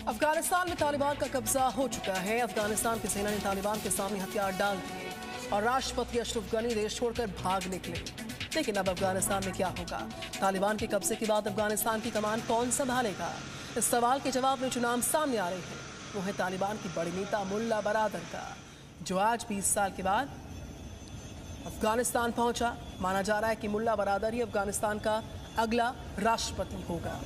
अफगानिस्तान में तालिबान का कब्जा हो चुका है। अफगानिस्तान की सेना ने तालिबान के सामने हथियार डाल दिए और राष्ट्रपति अशरफ गनी देश छोड़कर भाग निकले। लेकिन अब अफगानिस्तान में क्या होगा? तालिबान के कब्जे के बाद अफगानिस्तान की कमान कौन संभालेगा? इस सवाल के जवाब में जो नाम सामने आ रहे हैं वो है तालिबान की बड़ी नेता मुल्ला बरादर का, जो आज 20 साल के बाद अफगानिस्तान पहुंचा। माना जा रहा है कि मुल्ला बरादर ही अफगानिस्तान का अगला राष्ट्रपति होगा।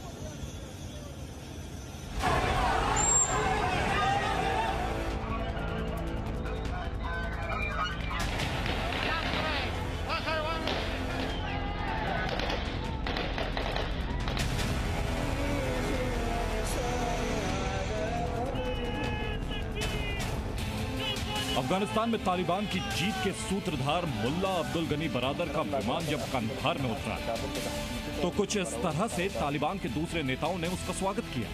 अफगानिस्तान में तालिबान की जीत के सूत्रधार मुल्ला अब्दुल गनी बरादर का विमान जब कंधार में उतरा तो कुछ इस तरह से तालिबान के दूसरे नेताओं ने उसका स्वागत किया।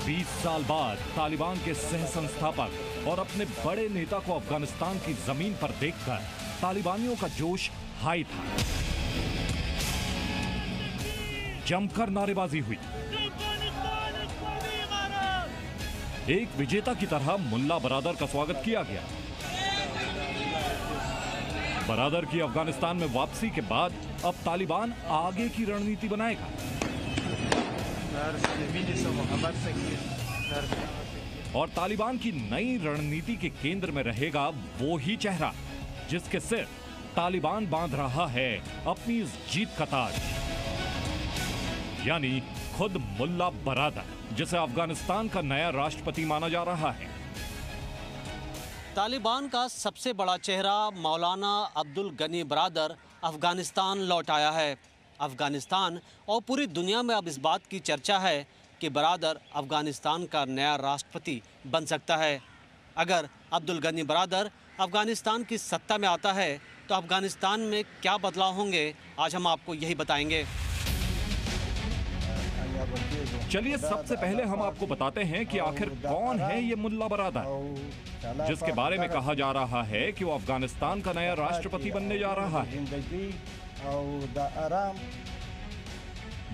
बीस साल बाद तालिबान के सह संस्थापक और अपने बड़े नेता को अफगानिस्तान की जमीन पर देखकर तालिबानियों का जोश हाई था। जमकर नारेबाजी हुई। एक विजेता की तरह मुल्ला बरादर का स्वागत किया गया। बरादर की अफगानिस्तान में वापसी के बाद अब तालिबान आगे की रणनीति बनाएगा। और तालिबान की नई रणनीति के केंद्र में रहेगा वो ही चेहरा जिसके सिर तालिबान बांध रहा है अपनी इस जीत का ताज, यानी खुद मुल्ला बरादर, जिसे अफगानिस्तान का नया राष्ट्रपति माना जा रहा है। तालिबान का सबसे बड़ा चेहरा मौलाना अब्दुल गनी बरादर अफगानिस्तान लौट आया है। अफगानिस्तान और पूरी दुनिया में अब इस बात की चर्चा है कि बरादर अफगानिस्तान का नया राष्ट्रपति बन सकता है। अगर अब्दुल गनी बरादर अफगानिस्तान की सत्ता में आता है तो अफगानिस्तान में क्या बदलाव होंगे, आज हम आपको यही बताएंगे। चलिए सबसे पहले हम आपको बताते हैं कि आखिर कौन है ये मुल्ला बरादर, जिसके बारे में कहा जा रहा है कि वो अफगानिस्तान का नया राष्ट्रपति बनने जा रहा है।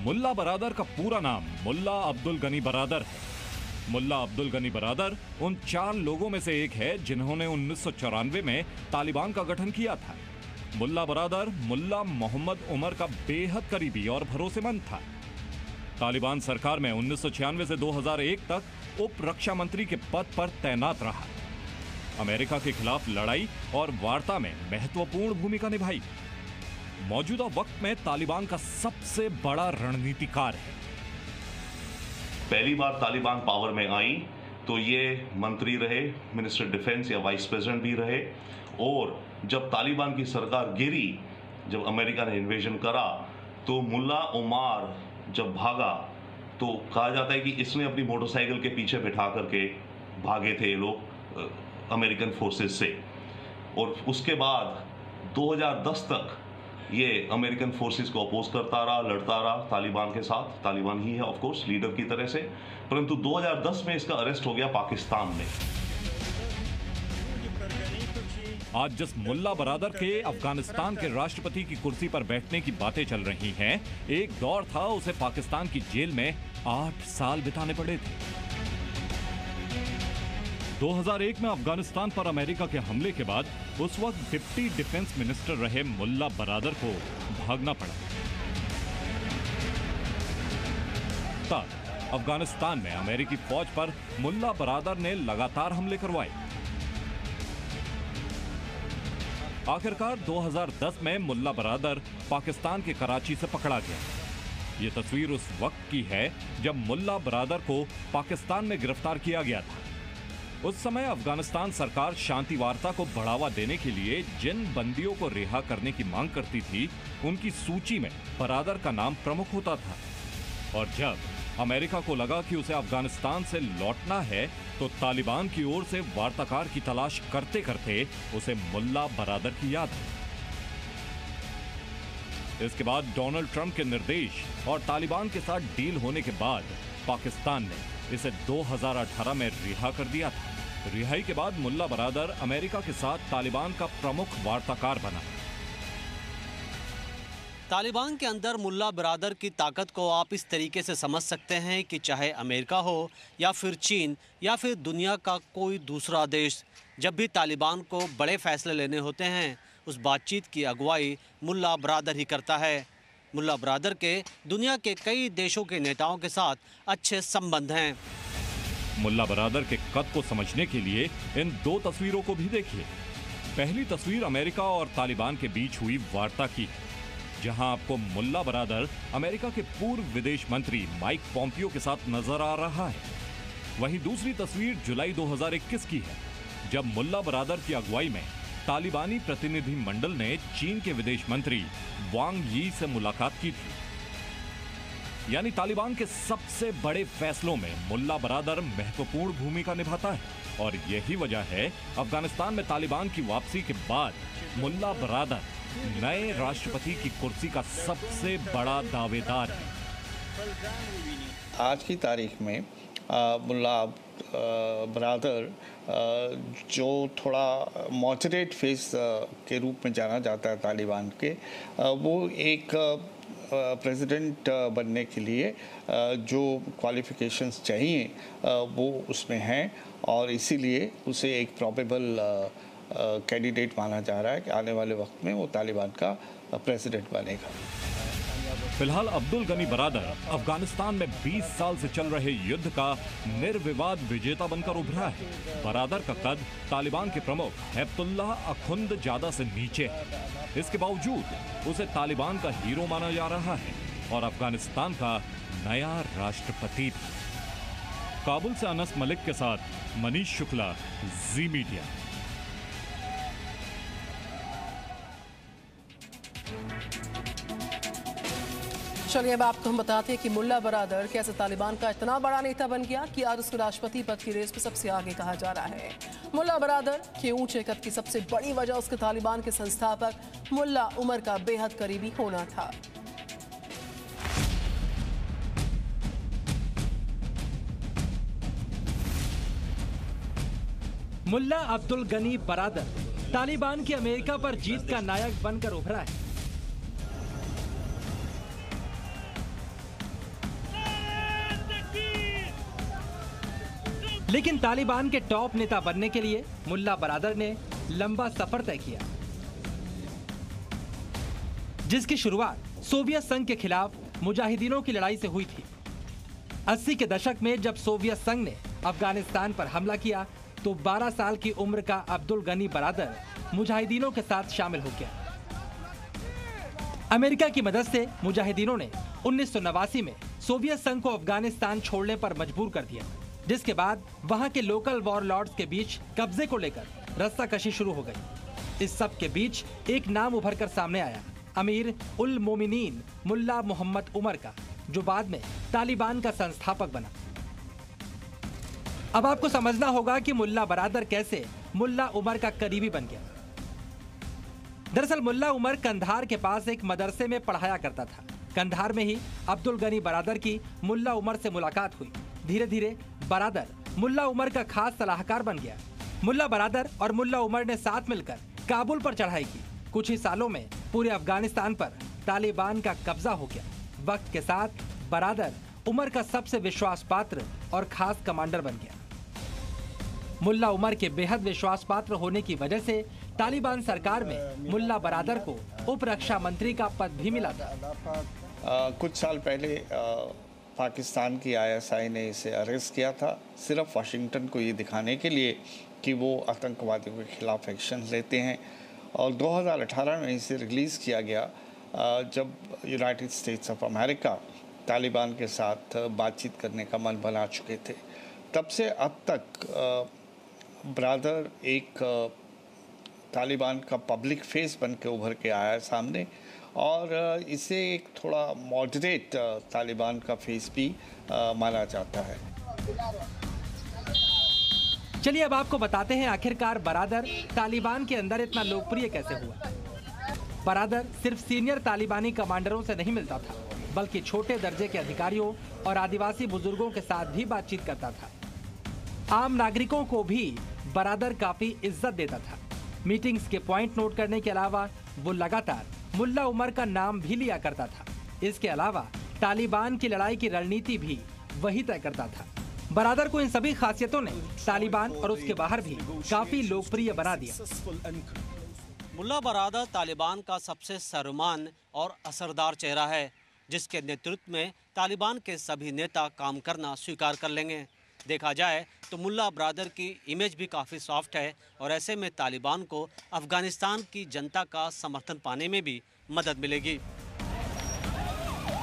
मुल्ला बरादर का पूरा नाम मुल्ला अब्दुल गनी बरादर है। मुल्ला अब्दुल गनी बरादर उन 4 लोगों में से एक है जिन्होंने 1994 में तालिबान का गठन किया था। मुल्ला बरादर मुल्ला मोहम्मद उमर का बेहद करीबी और भरोसेमंद था। तालिबान सरकार में 1996 से 2001 तक उप रक्षा मंत्री के पद पर तैनात रहा। अमेरिका के खिलाफ लड़ाई और वार्ता में महत्वपूर्ण भूमिका निभाई। मौजूदा वक्त में तालिबान का सबसे बड़ा रणनीतिकार है। पहली बार तालिबान पावर में आई तो ये मंत्री रहे, मिनिस्टर डिफेंस या वाइस प्रेसिडेंट भी रहे। और जब तालिबान की सरकार गिरी, जब अमेरिका ने इन्वेजन करा, तो मुल्ला उमर जब भागा तो कहा जाता है कि इसने अपनी मोटरसाइकिल के पीछे बिठा करके भागे थे ये लोग अमेरिकन फोर्सेस से। और उसके बाद 2010 तक ये अमेरिकन फोर्सेस को अपोज करता रहा, लड़ता रहा तालिबान के साथ। तालिबान ही है ऑफ कोर्स लीडर की तरह से, परंतु 2010 में इसका अरेस्ट हो गया पाकिस्तान में। आज जिस मुल्ला बरादर के अफगानिस्तान के राष्ट्रपति की कुर्सी पर बैठने की बातें चल रही हैं, एक दौर था उसे पाकिस्तान की जेल में 8 साल बिताने पड़े थे। 2001 में अफगानिस्तान पर अमेरिका के हमले के बाद उस वक्त डिप्टी डिफेंस मिनिस्टर रहे मुल्ला बरादर को भागना पड़ा। तब अफगानिस्तान में अमेरिकी फौज पर मुल्ला बरादर ने लगातार हमले करवाए। आखिरकार 2010 में मुल्ला बरादर पाकिस्तान के कराची से पकड़ा गया। ये तस्वीर उस वक्त की है जब मुल्ला बरादर को पाकिस्तान में गिरफ्तार किया गया था। उस समय अफगानिस्तान सरकार शांति वार्ता को बढ़ावा देने के लिए जिन बंदियों को रिहा करने की मांग करती थी, उनकी सूची में बरादर का नाम प्रमुख होता था। और जब अमेरिका को लगा कि उसे अफगानिस्तान से लौटना है तो तालिबान की ओर से वार्ताकार की तलाश करते करते उसे मुल्ला बरादर की याद आई। इसके बाद डोनाल्ड ट्रंप के निर्देश और तालिबान के साथ डील होने के बाद पाकिस्तान ने इसे 2018 में रिहा कर दिया था। रिहाई के बाद मुल्ला बरादर अमेरिका के साथ तालिबान का प्रमुख वार्ताकार बना। तालिबान के अंदर मुल्ला बिरादर की ताकत को आप इस तरीके से समझ सकते हैं कि चाहे अमेरिका हो या फिर चीन या फिर दुनिया का कोई दूसरा देश, जब भी तालिबान को बड़े फैसले लेने होते हैं उस बातचीत की अगुवाई मुल्ला बिरादर ही करता है। मुल्ला बिरादर के दुनिया के कई देशों के नेताओं के साथ अच्छे संबंध हैं। मुल्ला बिरादर के कद को समझने के लिए इन दो तस्वीरों को भी देखिए। पहली तस्वीर अमेरिका और तालिबान के बीच हुई वार्ता की है, जहां आपको मुल्ला बिरादर अमेरिका के पूर्व विदेश मंत्री माइक पॉम्पियो के साथ नजर आ रहा है। वहीं दूसरी तस्वीर जुलाई 2021 की है, जब मुल्ला बिरादर की अगुवाई में तालिबानी प्रतिनिधि मंडल ने चीन के विदेश मंत्री वांग यी से मुलाकात की थी। यानी तालिबान के सबसे बड़े फैसलों में मुल्ला बिरादर महत्वपूर्ण भूमिका निभाता है और यही वजह है अफगानिस्तान में तालिबान की वापसी के बाद मुल्ला बिरादर नए राष्ट्रपति की कुर्सी का सबसे बड़ा दावेदार है। आज की तारीख में मुल्ला बिरादर जो थोड़ा मॉडरेट फेस के रूप में जाना जाता है तालिबान के, वो एक प्रेसिडेंट बनने के लिए जो क्वालिफिकेशंस चाहिए वो उसमें हैं और इसीलिए उसे एक प्रोबेबल कैंडिडेट माना जा रहा है कि आने वाले वक्त में वो तालिबान का प्रेसिडेंट बनेगा। फिलहाल अब्दुल गनी बिरादर अफगानिस्तान में 20 साल से चल रहे युद्ध का निर्विवाद विजेता बनकर उभरा है। बिरादर का कद तालिबान के प्रमुख हैबतुल्लाह अखुंदजादा से नीचे है। इसके बावजूद उसे तालिबान का हीरो माना जा रहा है और अफगानिस्तान का नया राष्ट्रपति भी। काबुल से अनस मलिक के साथ मनीष शुक्ला, जी मीडिया। चलिए अब आपको हम बताते हैं कि मुल्ला बिरादर कैसे तालिबान का इतना बड़ा नेता बन गया कि आज उसको राष्ट्रपति पद की रेस में सबसे आगे कहा जा रहा है। मुल्ला बिरादर के ऊंचे कद की सबसे बड़ी वजह उसके तालिबान के संस्थापक मुल्ला उमर का बेहद करीबी होना था। मुल्ला अब्दुल गनी बिरादर तालिबान की अमेरिका पर जीत का नायक बनकर उभरा है। लेकिन तालिबान के टॉप नेता बनने के लिए मुल्ला बिरादर ने लंबा सफर तय किया, जिसकी शुरुआत सोवियत संघ के खिलाफ मुजाहिदीनों की लड़ाई से हुई थी। 80 के दशक में जब सोवियत संघ ने अफगानिस्तान पर हमला किया तो 12 साल की उम्र का अब्दुल गनी बिरादर मुजाहिदीनों के साथ शामिल हो गया। अमेरिका की मदद से मुजाहिदीनों ने 1989 में सोवियत संघ को अफगानिस्तान छोड़ने पर मजबूर कर दिया, जिसके बाद वहां के लोकल वॉरलॉर्ड्स के बीच कब्जे को लेकर रस्साकशी शुरू हो गई। इस सब के बीच एक नाम उभर कर सामने आया, अमीर उल मोमिनीन मुल्ला मोहम्मद उमर का, जो बाद में तालिबान का संस्थापक बना। अब आपको समझना होगा कि मुल्ला बिरादर कैसे मुल्ला उमर का करीबी बन गया। दरअसल मुल्ला उमर कंधार के पास एक मदरसे में पढ़ाया करता था। कंधार में ही अब्दुल गनी बिरादर की मुल्ला उमर से मुलाकात हुई। धीरे धीरे बिरादर मुल्ला उमर का खास सलाहकार बन गया। मुल्ला बिरादर और मुल्ला उमर ने साथ मिलकर काबुल पर चढ़ाई की। कुछ ही सालों में पूरे अफगानिस्तान पर तालिबान का कब्जा हो गया। वक्त के साथ बिरादर उमर का सबसे विश्वास पात्र और खास कमांडर बन गया। मुल्ला उमर के बेहद विश्वास पात्र होने की वजह से तालिबान सरकार में मुल्ला बिरादर को उप रक्षा मंत्री का पद भी मिला था। कुछ साल पहले पाकिस्तान की ISI ने इसे अरेस्ट किया था, सिर्फ वाशिंगटन को ये दिखाने के लिए कि वो आतंकवादियों के खिलाफ एक्शन लेते हैं। और 2018 में इसे रिलीज़ किया गया जब United states of America Taliban के साथ बातचीत करने का मन बना चुके थे। तब से अब तक बिरादर एक तालिबान का पब्लिक फेस बन के उभर के आया है सामने, और इसे एक थोड़ा मॉडरेट तालिबान का फेस भी माना जाता है। चलिए अब आपको बताते हैं आखिरकार बिरादर तालिबान के अंदर इतना लोकप्रिय कैसे हुआ। बिरादर सिर्फ सीनियर तालिबानी कमांडरों से नहीं मिलता था, बल्कि छोटे दर्जे के अधिकारियों और आदिवासी बुजुर्गों के साथ भी बातचीत करता था। आम नागरिकों को भी बिरादर काफी इज्जत देता था। मीटिंग्स के पॉइंट नोट करने के अलावा वो लगातार मुल्ला उमर का नाम भी लिया करता था। इसके अलावा तालिबान की लड़ाई की रणनीति भी वही तय करता था। बरादर को इन सभी खासियतों ने तालिबान और उसके बाहर भी काफी लोकप्रिय बना दिया। मुल्ला बरादर तालिबान का सबसे सर्वमान्य और असरदार चेहरा है, जिसके नेतृत्व में तालिबान के सभी नेता काम करना स्वीकार कर लेंगे। देखा जाए तो मुल्ला बरादर की इमेज भी काफ़ी सॉफ्ट है और ऐसे में तालिबान को अफगानिस्तान की जनता का समर्थन पाने में भी मदद मिलेगी।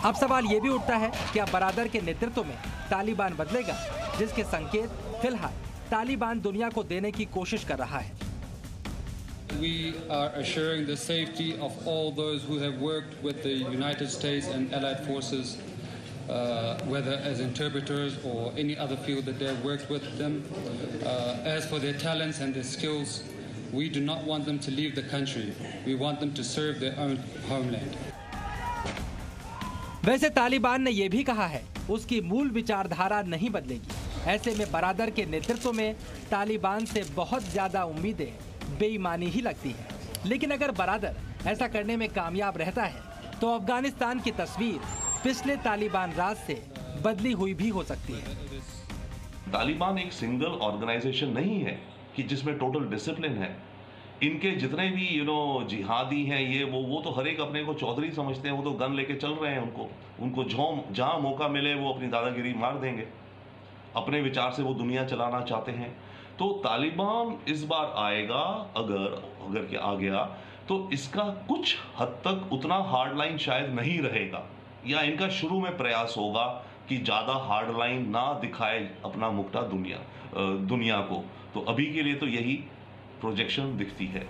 अब सवाल ये भी उठता है कि अब बरादर के नेतृत्व में तालिबान बदलेगा, जिसके संकेत फिलहाल तालिबान दुनिया को देने की कोशिश कर रहा है। We are assuring the safety of all those who have worked with the United States and allied forces, whether as interpreters or any other field that they have worked with them. As for their talents and their skills, we do not want them to leave the country. We want them to serve their own homeland. वैसे तालिबान ने यह भी कहा है उसकी मूल विचारधारा नहीं बदलेगी। ऐसे में बरादर के नेतृत्व में तालिबान से बहुत ज्यादा उम्मीदें बेईमानी ही लगती है। लेकिन अगर बरादर ऐसा करने में कामयाब रहता है तो अफगानिस्तान की तस्वीर पिछले तालिबान राज से बदली हुई भी हो सकती है। तालिबान एक सिंगल ऑर्गेनाइजेशन नहीं है कि जिसमें टोटल डिसिप्लिन है। इनके जितने भी जिहादी हैं ये वो तो हर एक अपने को चौधरी समझते हैं। वो तो गन लेके चल रहे हैं। उनको जहां मौका मिले वो अपनी दादागिरी मार देंगे। अपने विचार से वो दुनिया चलाना चाहते हैं। तो तालिबान इस बार आएगा, अगर के आ गया तो इसका कुछ हद तक उतना हार्ड लाइन शायद नहीं रहेगा, या इनका शुरू में प्रयास होगा कि ज़्यादा हार्ड लाइन ना दिखाए अपना मुक्ता दुनिया को। तो अभी के लिए तो यही प्रोजेक्शन दिखती है।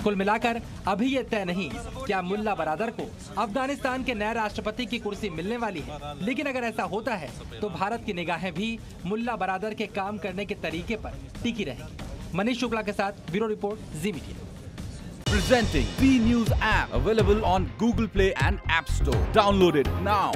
कुल मिलाकर अभी ये तय नहीं क्या मुल्ला बरादर को अफगानिस्तान के नए राष्ट्रपति की कुर्सी मिलने वाली है। लेकिन अगर ऐसा होता है तो भारत की निगाहें भी मुल्ला बरादर के काम करने के तरीके पर टिकी रहेंगी। मनीष शुक्ला के साथ bureau report, ji media. Presenting B News app, available on Google Play and App Store. Download it now.